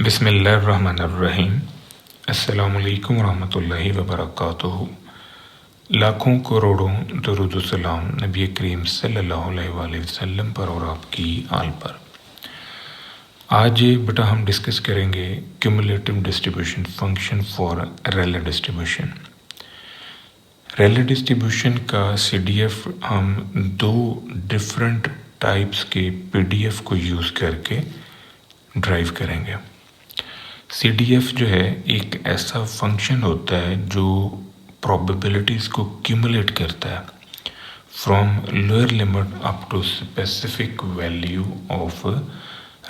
बिस्मिल्लाहिर्रहमानिर्रहीम। अस्सलामुअलैकुम वरहमतुल्लाहि वबरकातुहू। लाखों करोड़ों दरूद व सलाम नबी करीम सल्लल्लाहु अलैहि वसल्लम पर और आपकी आल पर। आज बेटा हम डिस्कस करेंगे cumulative distribution function for Rayleigh distribution. Rayleigh distribution का CDF हम दो डिफरेंट टाइप्स के PDF को यूज़ करके ड्राइव करेंगे। CDF जो है एक ऐसा फंक्शन होता है जो प्रोबेबिलिटीज़ को क्यूमुलेट करता है from lower limit up to specific value of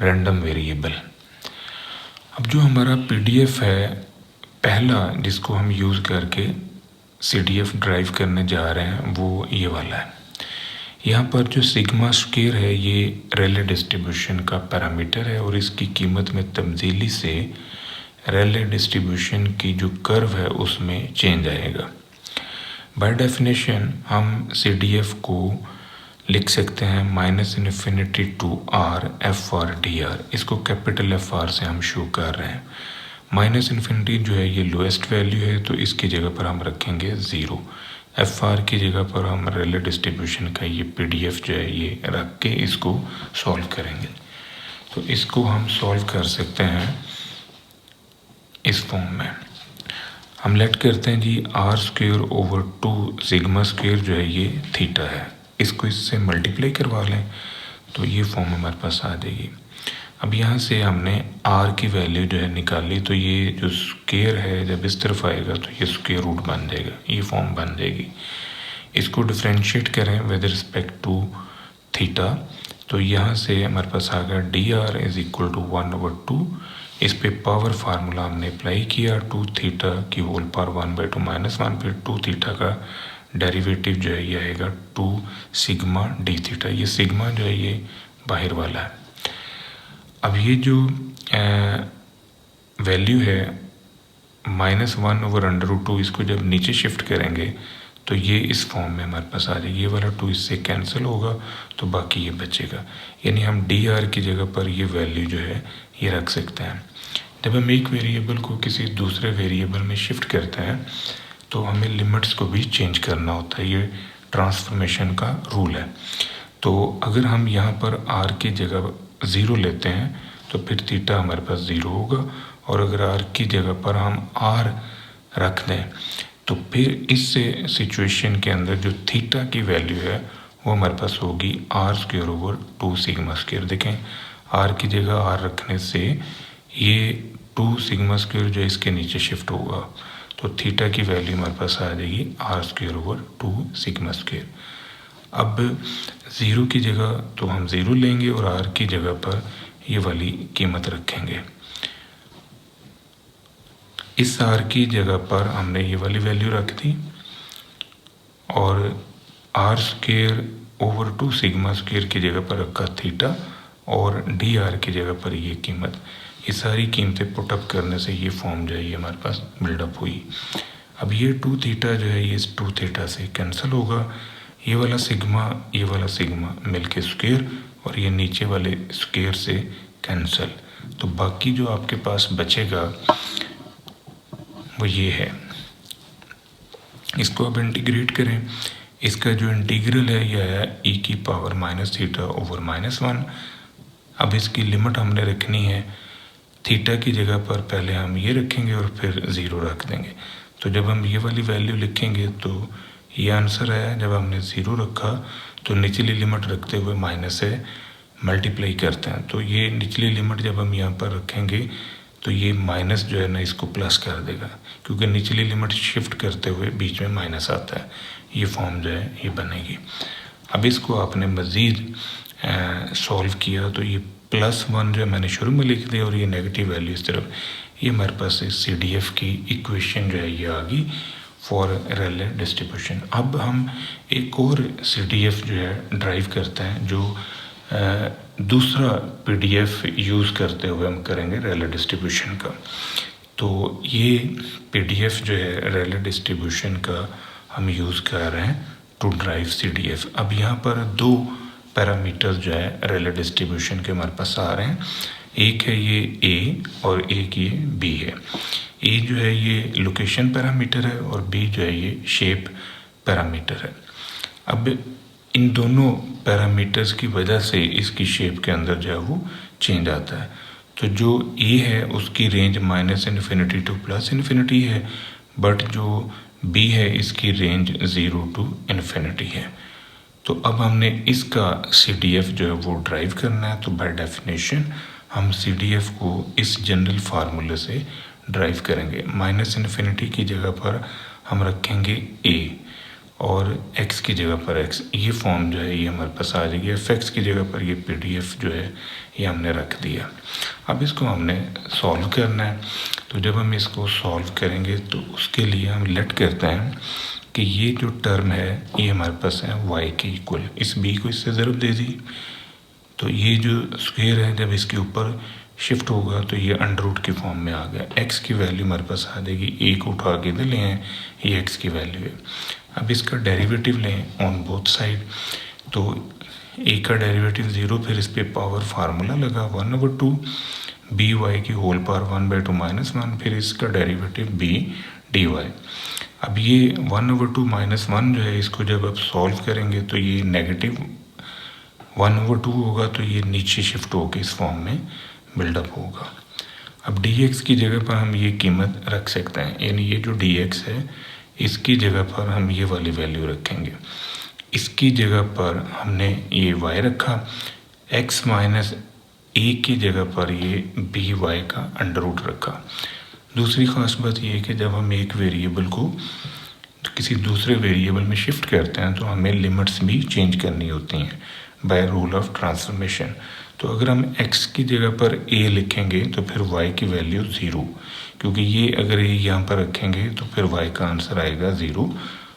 random variable. अब जो हमारा PDF है पहला जिसको हम यूज़ करके CDF ड्राइव करने जा रहे हैं वो ये वाला है। यहाँ पर जो सिग्मा स्क्वायर है ये रेले डिस्ट्रीब्यूशन का पैरामीटर है और इसकी कीमत में तब्दीली से रेले डिस्ट्रीब्यूशन की जो कर्व है उसमें चेंज आएगा। बाय डेफिनेशन हम CDF को लिख सकते हैं -∞ टू R FR/dr। इसको कैपिटल FR से हम शो कर रहे हैं। -∞ जो है ये लोएस्ट वैल्यू है तो इसकी जगह पर हम रखेंगे 0। FR की जगह पर हम रेले डिस्ट्रीब्यूशन का ये PDF जो है ये रख के इसको सॉल्व करेंगे। तो इसको हम सॉल्व कर सकते हैं इस फॉर्म में। हम लेट करते हैं जी R²/2 सिग्मा स्क्वायर जो है ये थीटा है, इसको इससे मल्टीप्लाई करवा लें तो ये फॉर्म हमारे पास आ जाएगी। अब यहाँ से हमने R की वैल्यू जो है निकाली तो ये जो स्क्वायर है जब इस तरफ आएगा तो ये स्क्वायर रूट बन जाएगा, ये फॉर्म बन जाएगी। इसको डिफ्रेंशिएट करें विद रिस्पेक्ट टू थीटा तो यहाँ से हमारे पास आ गया dr = 1/2। इस पे पावर फार्मूला हमने अप्लाई किया 2 थीटा की होल पावर 1/2 -1 फिर 2 थीटा का डेरिवेटिव जो है ये आएगा 2 सिग्मा d थीटा। ये सिग्मा जो है ये बाहर वाला है। अब ये जो वैल्यू है -1/√2 इसको जब नीचे शिफ्ट करेंगे तो ये इस फॉर्म में हमारे पास आ जाएगी। ये वाला 2 इससे कैंसिल होगा तो बाकी ये बचेगा। यानी हम dr की जगह पर ये वैल्यू जो है ये रख सकते हैं। जब हम एक वेरिएबल को किसी दूसरे वेरिएबल में शिफ्ट करते हैं तो हमें लिमिट्स को भी चेंज करना होता है। ये ट्रांसफॉर्मेशन का रूल है। तो अगर हम यहाँ पर r की जगह 0 लेते हैं तो फिर थीटा हमारे पास 0 होगा और अगर r की जगह पर हम r रख दें तो फिर इस सिचुएशन के अंदर जो थीटा की वैल्यू है वो हमारे पास होगी R²/2 सिग्मा स्क्वायर। देखें r की जगह r रखने से ये 2 सिग्मा स्क्वायर जो इसके नीचे शिफ्ट होगा तो थीटा की वैल्यू हमारे पास आ जाएगी R²/2 सिग्मा स्क्वायर। अब 0 की जगह तो हम 0 लेंगे और r की जगह पर ये वाली कीमत रखेंगे। इस r की जगह पर हमने ये वाली वैल्यू रख दी और R²/2 सिग्मा स्क्वायर की जगह पर रखा थीटा और dr की जगह पर ये कीमत। ये सारी कीमतें पुटअप करने से ये फॉर्म जो है ये हमारे पास बिल्डअप हुई। अब ये 2 थीटा जो है ये 2 थीटा से कैंसिल होगा। ये वाला सिग्मा मिलके स्क्वायर और ये नीचे वाले स्क्वायर से कैंसिल। तो बाकी जो आपके पास बचेगा वो ये है। इसको अब इंटीग्रेट करें। इसका जो इंटीग्रल है यह है e⁻θ/-1। अब इसकी लिमिट हमने रखनी है थीटा की जगह पर पहले हम ये रखेंगे और फिर 0 रख देंगे। तो जब हम ये वाली वैल्यू लिखेंगे तो ये आंसर आया। जब हमने 0 रखा तो निचली लिमिट रखते हुए माइनस से मल्टीप्लाई करते हैं तो ये निचली लिमिट जब हम यहाँ पर रखेंगे तो ये माइनस जो है ना इसको प्लस कर देगा क्योंकि निचली लिमिट शिफ्ट करते हुए बीच में माइनस आता है। ये फॉर्म जो है ये बनेगी। अब इसको आपने मज़ीद सॉल्व किया तो ये +1 जो है मैंने शुरू में लिख दिया और ये नेगेटिव वैल्यू इस तरफ। ये हमारे पास CDF की इक्वेशन जो है ये आ गई फॉर रेले डिस्ट्रीब्यूशन। अब हम एक और CDF जो है ड्राइव करते हैं जो दूसरा PDF यूज़ करते हुए हम करेंगे रेले डिस्ट्रीब्यूशन का। तो ये PDF जो है रेले डिस्ट्रीब्यूशन का हम यूज़ कर रहे हैं टू ड्राइव CDF। अब यहाँ पर 2 पैरामीटर्स जो है रेले डिस्ट्रीब्यूशन के हमारे पास आ रहे हैं। एक है ये ए और एक ये बी है। ए जो है ये लोकेशन पैरामीटर है और बी जो है ये शेप पैरामीटर है। अब इन दोनों पैरामीटर्स की वजह से इसकी शेप के अंदर जो है वो चेंज आता है। तो जो ए है उसकी रेंज -∞ टू +∞ है, बट जो बी है इसकी रेंज 0 to ∞ है। तो अब हमने इसका CDF जो है वो ड्राइव करना है। तो बाय डेफिनेशन हम CDF को इस जनरल फार्मूले से ड्राइव करेंगे। -∞ की जगह पर हम रखेंगे a और x की जगह पर x। ये फॉर्म जो है ये हमारे पास आ जाएगी। fx की जगह पर ये PDF जो है ये हमने रख दिया। अब इसको हमने सॉल्व करना है। तो जब हम इसको सॉल्व करेंगे तो उसके लिए हम लेट करते हैं कि ये जो टर्म है ये हमारे पास है y के इक्वल। इस b को इससे ज़रूर दे दी तो ये जो स्क्वायर है जब इसके ऊपर शिफ्ट होगा तो ये अंडर रूट की फॉर्म में आ गया। x की वैल्यू हमारे पास आ जाएगी, a को उठा के इधर ले हैं, ये x की वैल्यू है। अब इसका डेरिवेटिव लें ऑन बोथ साइड। तो a का डेरिवेटिव 0, फिर इस पे पावर फार्मूला लगा 1/2 by की होल पावर 1/2 -1, फिर इसका डेरिवेटिव b dy। अब ये 1/2 -1 जो है इसको जब आप सॉल्व करेंगे तो ये नेगेटिव 1/2 होगा, तो ये नीचे शिफ्ट होकर इस फॉर्म में बिल्डअप होगा। अब dx की जगह पर हम ये कीमत रख सकते हैं, यानी ये जो dx है इसकी जगह पर हम ये वाली वैल्यू रखेंगे। इसकी जगह पर हमने ये y रखा, x माइनस a की जगह पर ये by का अंडर रूट रखा। दूसरी खास बात ये है कि जब हम एक वेरिएबल को किसी दूसरे वेरिएबल में शिफ्ट करते हैं तो हमें लिमिट्स भी चेंज करनी होती हैं बाय रूल ऑफ ट्रांसफॉर्मेशन। तो अगर हम x की जगह पर a लिखेंगे तो फिर y की वैल्यू 0, क्योंकि ये अगर ये यहाँ पर रखेंगे तो फिर y का आंसर आएगा 0।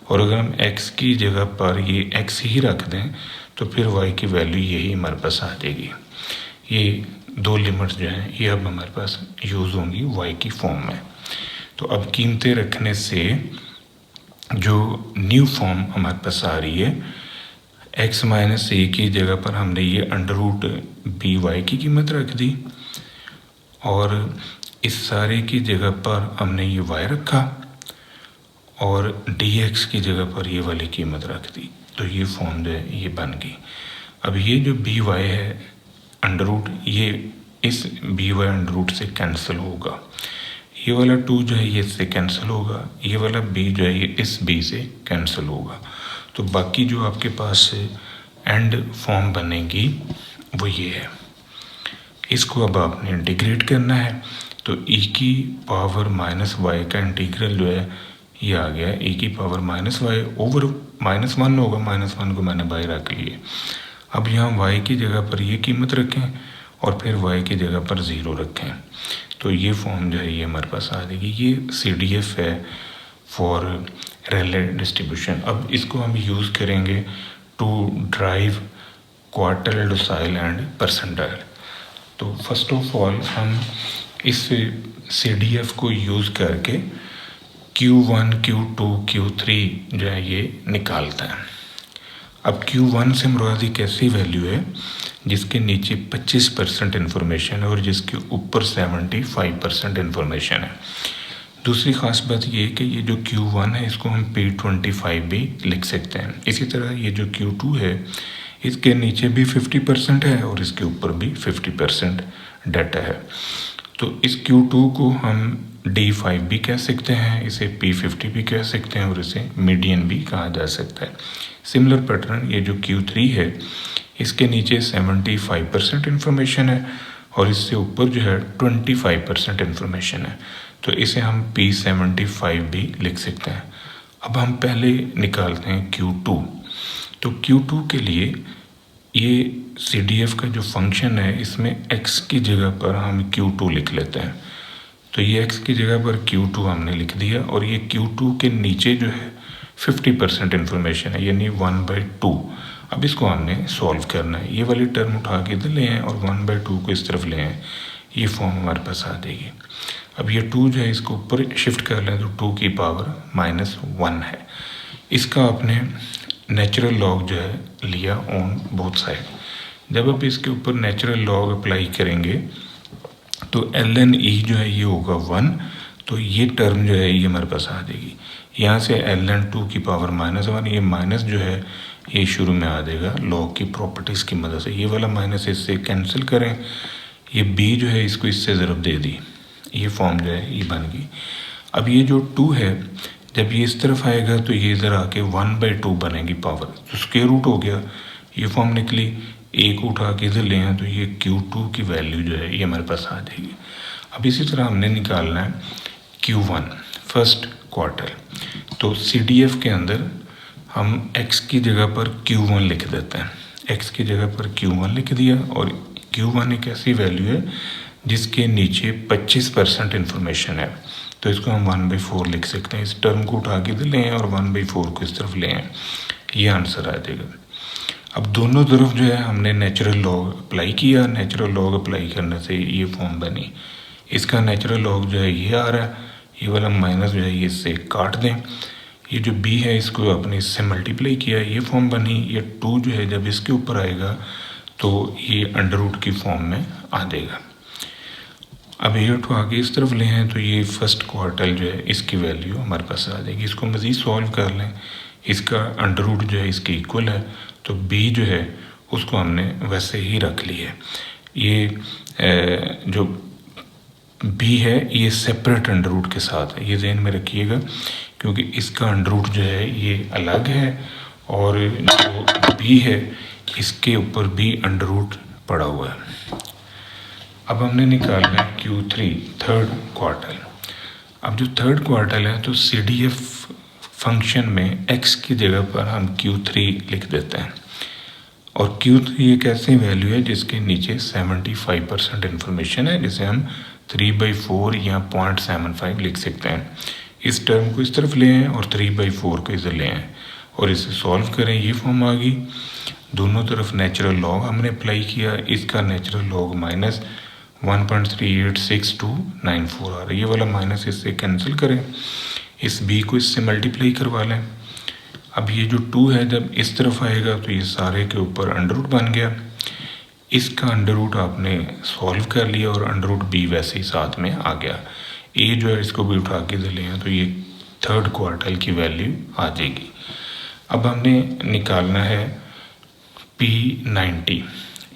और अगर हम x की जगह पर ये x ही रख दें तो फिर y की वैल्यू यही हमारे पास आ जाएगी। ये दो लिमिट्स जो हैं ये अब हमारे पास यूज़ होंगी y की फॉर्म में। तो अब कीमतें रखने से जो न्यू फॉर्म हमारे पास आ रही है, x माइनस a की जगह पर हमने ये अंडर रूट by की कीमत रख दी और इस सारे की जगह पर हमने ये y रखा और dx की जगह पर ये वाली कीमत रख दी। तो ये फॉर्म जो है ये बन गई। अब ये जो by है अंडर रूट, ये इस by अंडर रूट से कैंसिल होगा। ये वाला 2 जो है ये इससे कैंसिल होगा, ये वाला b जो है ये इस b से कैंसिल होगा। तो बाकी जो आपके पास एंड फॉर्म बनेगी वो ये है। इसको अब आपने इंटीग्रेट करना है। तो e की पावर -y का इंटीग्रल जो है ये आ गया e की पावर -y ओवर -1 होगा, -1 को मैंने बाहर रख लिए। अब यहाँ y की जगह पर ये कीमत रखें और फिर y की जगह पर 0 रखें। तो ये फॉर्म जो है ये हमारे पास आ जाएगी। ये CDF है फॉर रेले डिस्ट्रीब्यूशन। अब इसको हम यूज़ करेंगे to drive quartile, decimal and percentile. तो फर्स्ट ऑफ ऑल हम इस CDF को यूज़ करके Q1, Q2, Q3 जो है ये निकालता है। अब Q1 से मुराद एक ऐसी वैल्यू है जिसके नीचे 25% इन्फॉर्मेशन है और जिसके ऊपर 75% इन्फॉर्मेशन है। दूसरी ख़ास बात ये है कि ये जो Q1 है इसको हम P25 भी लिख सकते हैं। इसी तरह ये जो Q2 है इसके नीचे भी 50% है और इसके ऊपर भी 50% डाटा है। तो इस Q2 को हम D5 भी कह सकते हैं, इसे P50 भी कह सकते हैं और इसे मीडियन भी कहा जा सकता है। सिमिलर पैटर्न ये जो Q3 है इसके नीचे 75% इन्फॉर्मेशन है और इससे ऊपर जो है 25% इन्फॉर्मेशन है। तो इसे हम P75 भी लिख सकते हैं। अब हम पहले निकालते हैं Q2। तो Q2 के लिए ये CDF का जो फंक्शन है इसमें x की जगह पर हम Q2 लिख लेते हैं। तो ये x की जगह पर Q2 हमने लिख दिया और ये Q2 के नीचे जो है 50% इन्फॉर्मेशन है यानी 1/2। अब इसको हमने सॉल्व करना है। ये वाली टर्म उठा के इधर ले आए और 1/2 को इस तरफ ले आए, ये फॉर्म हमारे पास आ जाएगी। अब ये 2 जो है इसको ऊपर शिफ्ट कर लें तो 2 की पावर -1 है। इसका आपने नेचुरल लॉग जो है लिया ऑन बोथ साइड। जब आप इसके ऊपर नेचुरल लॉग अप्लाई करेंगे तो ln e जो है ये होगा 1, तो ये टर्म जो है ये हमारे पास आ जाएगी। यहाँ से ln 2 की पावर -1, ये माइनस जो है ये शुरू में आ जाएगा लॉग की प्रॉपर्टीज़ की मदद से। ये वाला माइनस इससे कैंसिल करें, ये b जो है इसको इससे ज़रब दे दी, ये फॉर्म जो है ये बन गई। अब ये जो 2 है जब ये इस तरफ आएगा तो ये इधर आके 1/2 बनेगी पावर, तो स्क्वायर रूट हो गया, ये फॉर्म निकली। एक उठा के इधर ले आए तो ये Q2 की वैल्यू जो है ये हमारे पास आ जाएगी। अब इसी तरह हमने निकालना है Q1 फर्स्ट क्वार्टर। तो CDF के अंदर हम x की जगह पर Q1 लिख देते हैं, x की जगह पर Q1 लिख दिया। और Q1 एक ऐसी वैल्यू है जिसके नीचे 25% इन्फॉर्मेशन है, तो इसको हम 1/4 लिख सकते हैं। इस टर्म को उठा के ले आए और 1/4 को इस तरफ ले आए, ये आंसर आ जाएगा। अब दोनों तरफ जो है हमने नेचुरल लॉग अप्लाई किया, नेचुरल लॉग अप्लाई करने से ये फॉर्म बनी। इसका नेचुरल लॉग जो है ये आ रहा है, ये वाला माइनस जो है ये इससे काट दें। ये जो b है इसको अपने इससे मल्टीप्लाई किया, ये फॉर्म बनी। ये 2 जो है जब इसके ऊपर आएगा तो ये अंडर रूट की फॉर्म में आ जाएगा। अब ये उठवा के इस तरफ ले हैं तो ये फर्स्ट क्वार्टर जो है इसकी वैल्यू हमारे पास आ जाएगी। इसको मज़ीद सॉल्व कर लें, इसका अंडर रूट जो है इसके इक्वल है, तो b जो है उसको हमने वैसे ही रख लिया है। ये जो b है ये सेपरेट अंडर रूट के साथ है, ये ज़हन में रखिएगा, क्योंकि इसका अंडर रूट जो है ये अलग है और जो b है इसके ऊपर भी अंडर रूट पड़ा हुआ है। अब हमने निकालना है Q3 थर्ड क्वार्टर। अब जो थर्ड क्वार्टर है तो CDF फंक्शन में x की जगह पर हम Q3 लिख देते हैं, और Q3 एक ऐसी वैल्यू है जिसके नीचे 75% इन्फॉर्मेशन है, जिसे हम 3/4 या 0.75 लिख सकते हैं। इस टर्म को इस तरफ ले आएँ और 3/4 को इधर ले आएँ और इसे सॉल्व करें, ये फॉर्म आ गई। दोनों तरफ नेचुरल लॉग हमने अप्लाई किया, इसका नेचुरल लॉग -1.386294 आ रहा है, ये वाला माइनस इससे कैंसिल करें, इस b को इससे मल्टीप्लाई करवा लें। अब ये जो 2 है जब इस तरफ आएगा तो ये सारे के ऊपर अंडर रूट बन गया, इसका अंडर रूट आपने सॉल्व कर लिया और अंडर रूट b वैसे ही साथ में आ गया। a जो है इसको भी उठा के ले हैं तो ये थर्ड क्वार्टर की वैल्यू आ जाएगी। अब हमने निकालना है P90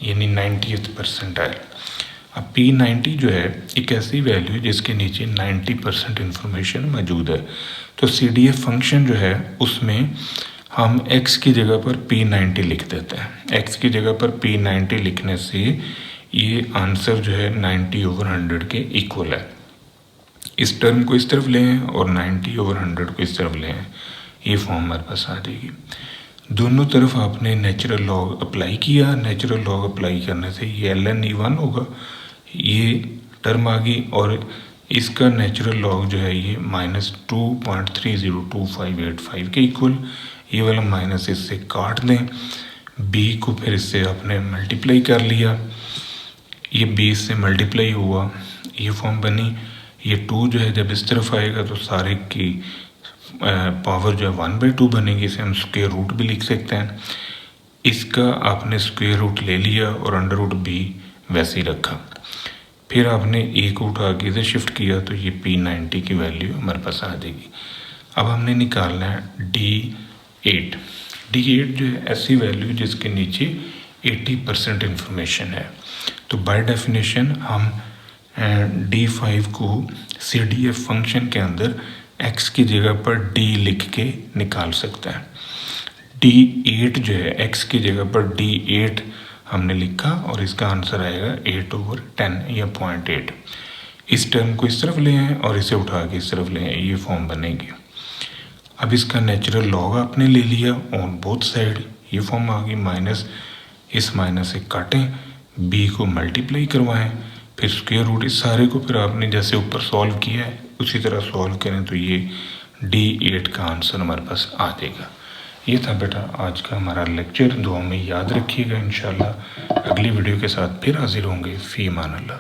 यानी 90th परसेंटाइल। अब P90 जो है एक ऐसी वैल्यू जिसके नीचे 90% इन्फॉर्मेशन मौजूद है, तो CDF फंक्शन जो है उसमें हम x की जगह पर P90 लिख देते हैं। x की जगह पर P90 लिखने से ये आंसर जो है 90/100 के इक्वल है। इस टर्म को इस तरफ लें और 90/100 को इस तरफ लें, ये फॉर्म हमारे पास आ जाएगी। दोनों तरफ आपने नेचुरल लॉग अप्लाई किया, नेचुरल लॉग अप्लाई करने से ये ln e1 होगा, ये टर्म आ गई, और इसका नेचुरल लॉग जो है ये -2.302585 के इक्वल, ये वाला माइनस इससे काट दें, b को फिर इससे आपने मल्टीप्लाई कर लिया, ये b से मल्टीप्लाई हुआ, ये फॉर्म बनी। ये 2 जो है जब इस तरफ आएगा तो सारे की पावर जो है 1/2 बनेगी, इसे हम स्क्वायर रूट भी लिख सकते हैं। इसका आपने स्क्वायर रूट ले लिया और अंडर रूट b वैसे ही रखा, फिर आपने a को उठा के इधर शिफ्ट किया तो ये P90 की वैल्यू हमारे पास आ जाएगी। अब हमने निकालना है D8। D8 जो है ऐसी वैल्यू जिसके नीचे 80% इन्फॉर्मेशन है, तो बाय डेफिनेशन हम D5 को CDF फंक्शन के अंदर x की जगह पर d लिख के निकाल सकते हैं। D8 जो है x की जगह पर D8 हमने लिखा और इसका आंसर आएगा 8/10 या 0.8। इस टर्म को इस तरफ ले आए और इसे उठा के इस तरफ ले आए, ये फॉर्म बनेगी। अब इसका नेचुरल लॉग आपने ले लिया ऑन बोथ साइड, ये फॉर्म आ गई। माइनस इस माइनस से काटें, b को मल्टीप्लाई करवाएं, फिर स्क्वायर रूट, इस सारे को फिर आपने जैसे ऊपर सॉल्व किया है उसी तरह सॉल्व करें तो ये D8 का आंसर हमारे पास आ जाएगा। ये था बेटा आज का हमारा लेक्चर, दुआ में याद रखिएगा। इंशाल्लाह अगली वीडियो के साथ फिर हाजिर होंगे। फ़ी अमान अल्लाह।